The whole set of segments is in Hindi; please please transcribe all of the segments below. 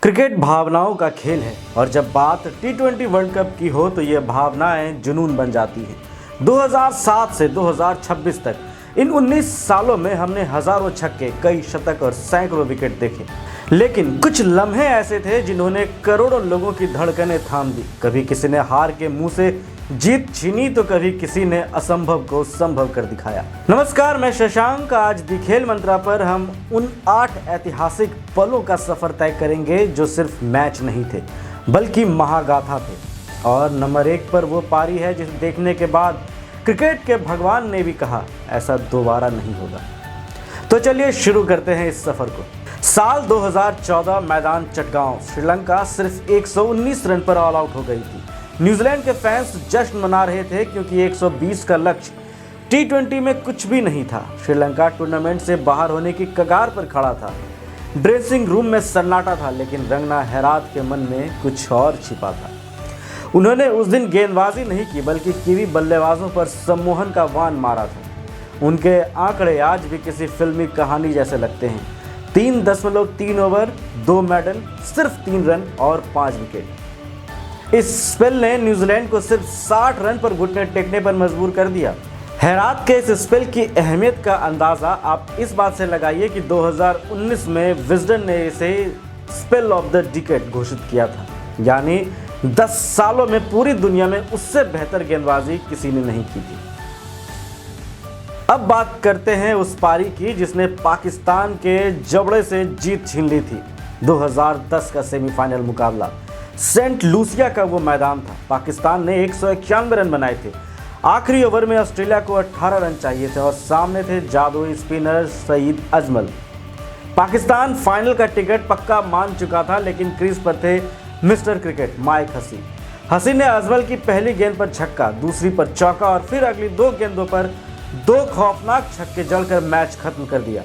क्रिकेट भावनाओं का खेल है और जब बात टी20 वर्ल्ड कप की हो तो ये भावनाएं जुनून बन जाती हैं। 2007 से 2026 तक इन 19 सालों में हमने हजारों छक्के, कई शतक और सैकड़ों विकेट देखे, लेकिन कुछ लम्हे ऐसे थे जिन्होंने करोड़ों लोगों की धड़कनें थाम दी। कभी किसी ने हार के मुंह से जीत छीनी तो कभी किसी ने असंभव को संभव कर दिखाया। नमस्कार, मैं शशांक। आज दी खेल मंत्रा पर हम उन 8 ऐतिहासिक पलों का सफर तय करेंगे जो सिर्फ मैच नहीं थे बल्कि महागाथा थे। और नंबर 1 पर वो पारी है जिसे देखने के बाद क्रिकेट के भगवान ने भी कहा ऐसा दोबारा नहीं होगा। तो चलिए शुरू करते हैं इस सफर को। साल 2014, मैदान चटगांव, श्रीलंका सिर्फ 119 रन पर ऑल आउट हो गई थी। न्यूजीलैंड के फैंस जश्न मना रहे थे क्योंकि 120 का लक्ष्य टी20 में कुछ भी नहीं था। श्रीलंका टूर्नामेंट से बाहर होने की कगार पर खड़ा था। ड्रेसिंग रूम में सन्नाटा था, लेकिन रंगना हैरात के मन में कुछ और छिपा था। उन्होंने उस दिन गेंदबाजी नहीं की बल्कि कीवी बल्लेबाजों पर सम्मोहन का वान मारा था। उनके आंकड़े आज भी किसी फिल्मी कहानी जैसे लगते हैं। 3.3 ओवर, 2 मेडल, सिर्फ 3 रन और 5 विकेट। इस स्पेल ने न्यूजीलैंड को सिर्फ 60 रन पर घुटने टेकने पर मजबूर कर दिया। हैरात के इस स्पेल की अहमियत का अंदाज़ा आप इस बात से लगाइए कि 2019 में विजडन ने इसे स्पेल ऑफ द डिकेड घोषित किया था, यानी 10 सालों में पूरी दुनिया में उससे बेहतर गेंदबाजी किसी ने नहीं की थी। अब बात करते हैं उस पारी की जिसने पाकिस्तान के जबड़े से जीत छीन ली थी। 2010 का सेमीफाइनल मुकाबला, सेंट लूसिया का वो मैदान था। पाकिस्तान ने 191 रन बनाए थे। आखिरी ओवर में ऑस्ट्रेलिया को 18 रन चाहिए थे और सामने थे जादुई स्पिनर सईद अजमल। पाकिस्तान फाइनल का टिकट पक्का मान चुका था, लेकिन क्रीज पर थे मिस्टर क्रिकेट माइक हसी। हसी ने अजमल की पहली गेंद पर छक्का, दूसरी पर चौका और फिर अगली 2 गेंदों पर 2 खौफनाक छक्के जड़कर मैच खत्म कर दिया।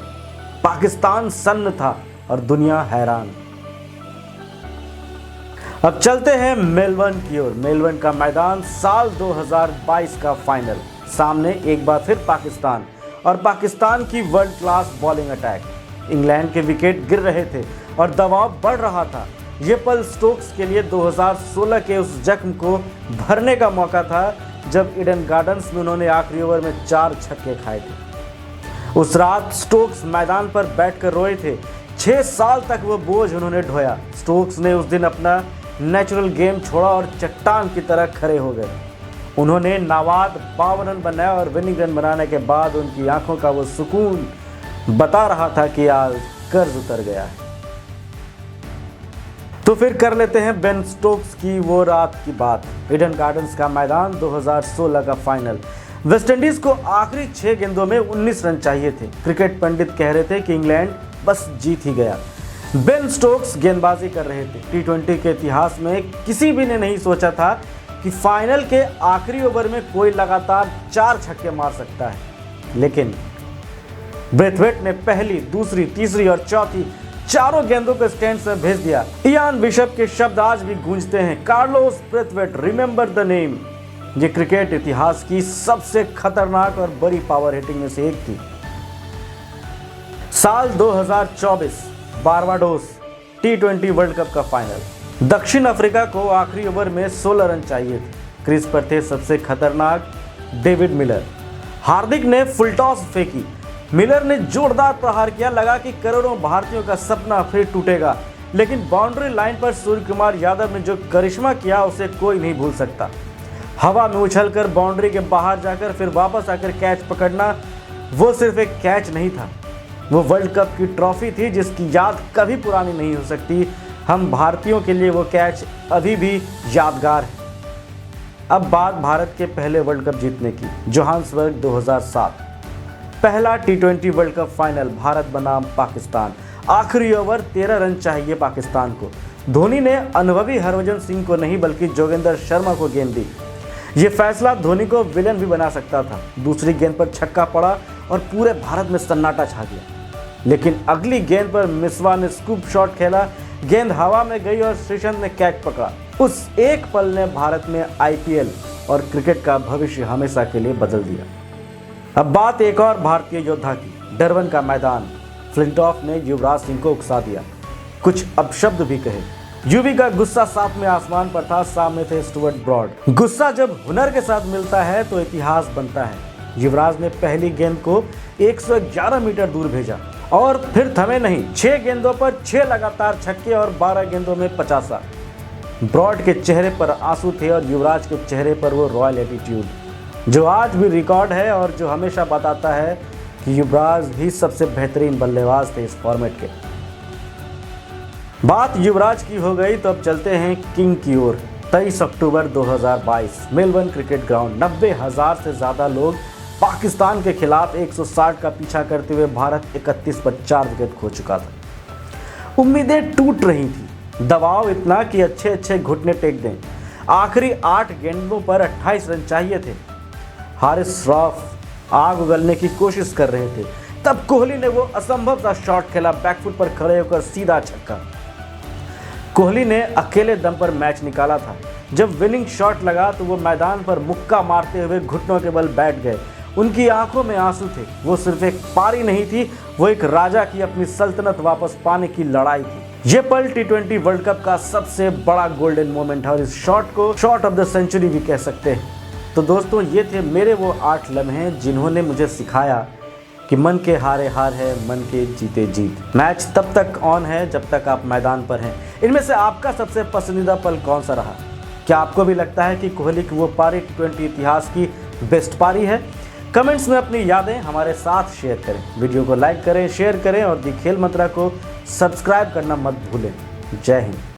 पाकिस्तान सन्न था और दुनिया हैरान। अब चलते हैं मेलबर्न की ओर। मेलबर्न का मैदान, साल 2022 का फाइनल। सामने एक बार फिर पाकिस्तान और पाकिस्तान की world class bowling attack. England के विकेट गिर रहे थे और दबाव बढ़ रहा था। ये पल स्टोक्स के लिए 2016 के उस जख्म को भरने का मौका था जब ईडन गार्डन्स में उन्होंने आखिरी ओवर में 4 छक्के खाए थे। उस रात स्टोक्स मैदान पर बैठकर रोए थे। 6 साल तक वो बोझ उन्होंने ढोया। स्टोक्स ने उस दिन अपना नेचुरल गेम छोड़ा और चट्टान की तरह खड़े हो गए। उन्होंने नाबाद 52 रन बनाया और विनिंग रन बनाने के बाद उनकी आंखों का वो सुकून बता रहा था कि आज कर्ज उतर गया है। तो फिर कर लेते हैं बेन स्टोक्स की वो रात की बात। ईडन गार्डन्स का मैदान, 2016 का फाइनल। वेस्टइंडीज को आखिरी 6 गेंदों में 19 रन चाहिए थे। क्रिकेट पंडित कह रहे थे कि इंग्लैंड बस जीत ही गया। बेन स्टोक्स गेंदबाजी कर रहे थे। टी20 के इतिहास में किसी भी ने नहीं सोचा था कि फाइनल के आखिरी ओवर में कोई लगातार 4 छक्के मार सकता है, लेकिन ब्रेथवेट ने पहली, दूसरी, तीसरी और चौथी चारों गेंदों को स्टैंड्स में भेज दिया। इयान बिशप के शब्द आज भी गूंजते हैं, Carlos Brathwaite, remember the name. ये क्रिकेट इतिहास की सबसे खतरनाक और बड़ी पावर हिटिंग में से एक थी। साल 2024, बारबाडोस, टी20 वर्ल्ड कप का फाइनल। दक्षिण अफ्रीका को आखिरी ओवर में 16 रन चाहिए थे। क्रीज पर थे सबसे खतरनाक डेविड मिलर। हार्दिक ने फुल टॉस फेंकी। मिलर ने जोरदार प्रहार किया। लगा कि करोड़ों भारतीयों का सपना फिर टूटेगा, लेकिन बाउंड्री लाइन पर सूर्य कुमार यादव ने जो करिश्मा किया उसे कोई नहीं भूल सकता। हवा में उछलकर बाउंड्री के बाहर जाकर फिर वापस आकर कैच पकड़ना, वो सिर्फ एक कैच नहीं था, वो वर्ल्ड कप की ट्रॉफी थी जिसकी याद कभी पुरानी नहीं हो सकती। हम भारतीयों के लिए वो कैच अभी भी यादगार है। अब बात भारत के पहले वर्ल्ड कप जीतने की, जोहान्सबर्ग 2007। पहला टी20 वर्ल्ड कप फाइनल, भारत बनाम पाकिस्तान। आखिरी ओवर 13 रन चाहिए पाकिस्तान को। धोनी ने अनुभवी हरभजन सिंह को नहीं बल्कि जोगिंदर शर्मा को गेंद दी। ये फैसला धोनी को विलन भी बना सकता था। दूसरी गेंद पर छक्का पड़ा और पूरे भारत में सन्नाटा छा गया, लेकिन अगली गेंद पर मिसवा ने स्कूप शॉट खेला। गेंद हवा में गई और श्रीसंत ने कैच पकड़ा। उस एक पल ने भारत में आईपीएल और क्रिकेट का भविष्य हमेशा के लिए बदल दिया। अब बात एक और भारतीय योद्धा की, डरबन का मैदान। फ्लिंटॉफ ने युवराज सिंह को उकसा दिया। कुछ अपशब्द भी कहे। युवी का गुस्सा सातवें आसमान पर था, सामने थे स्टुअर्ट ब्रॉड। गुस्सा जब हुनर के साथ मिलता है तो इतिहास बनता है। युवराज ने पहली गेंद को 111 मीटर दूर भेजा और फिर थमे नहीं, 6 गेंदों पर 6 लगातार छक्के और 12 गेंदों में 50। ब्रॉड के चेहरे पर आंसू थे और युवराज के चेहरे पर वो रॉयल एटीट्यूड जो आज भी रिकॉर्ड है और जो हमेशा बताता है कि युवराज ही सबसे बेहतरीन बल्लेबाज थे इस फॉर्मेट के। बात युवराज की हो गई तो अब चलते हैं किंग की ओर। 23 अक्टूबर 2022 मेलबर्न क्रिकेट ग्राउंड। 90,000 से ज़्यादा लोग पाकिस्तान के खिलाफ 160 का पीछा करते हुए भारत 31 पर 4 विकेट खो चुका था। उम्मीदें टूट रही थी, दबाव इतना कि अच्छे घुटने टेक दें। आखिरी 8 गेंदों पर 28 रन चाहिए थे। हारिस रऊफ आग उगलने की कोशिश कर रहे थे, तब कोहली ने वो असंभव सा शॉट खेला, बैकफुट पर खड़े होकर सीधा छक्का। कोहली ने अकेले दम पर मैच निकाला था। जब विनिंग शॉट लगा तो वो मैदान पर मुक्का मारते हुए घुटनों के बल बैठ गए। उनकी आंखों में आंसू थे। वो सिर्फ एक पारी नहीं थी, वो एक राजा की अपनी सल्तनत वापस पाने की लड़ाई थी। ये पल T20 वर्ल्ड कप का सबसे बड़ा गोल्डन मोमेंट है और इस शॉट को शॉट ऑफ द सेंचुरी भी कह सकते हैं। तो दोस्तों, ये थे मेरे वो 8 लम्हे जिन्होंने मुझे सिखाया कि मन के हारे हार है, मन के जीते जीत। मैच तब तक ऑन है जब तक आप मैदान पर हैं। इनमें से आपका सबसे पसंदीदा पल कौन सा रहा? क्या आपको भी लगता है कि कोहली की वो पारी T20 इतिहास की बेस्ट पारी है? कमेंट्स में अपनी यादें हमारे साथ शेयर करें। वीडियो को लाइक करें, शेयर करें और दी खेल मंत्रा को सब्सक्राइब करना मत भूलें। जय हिंद।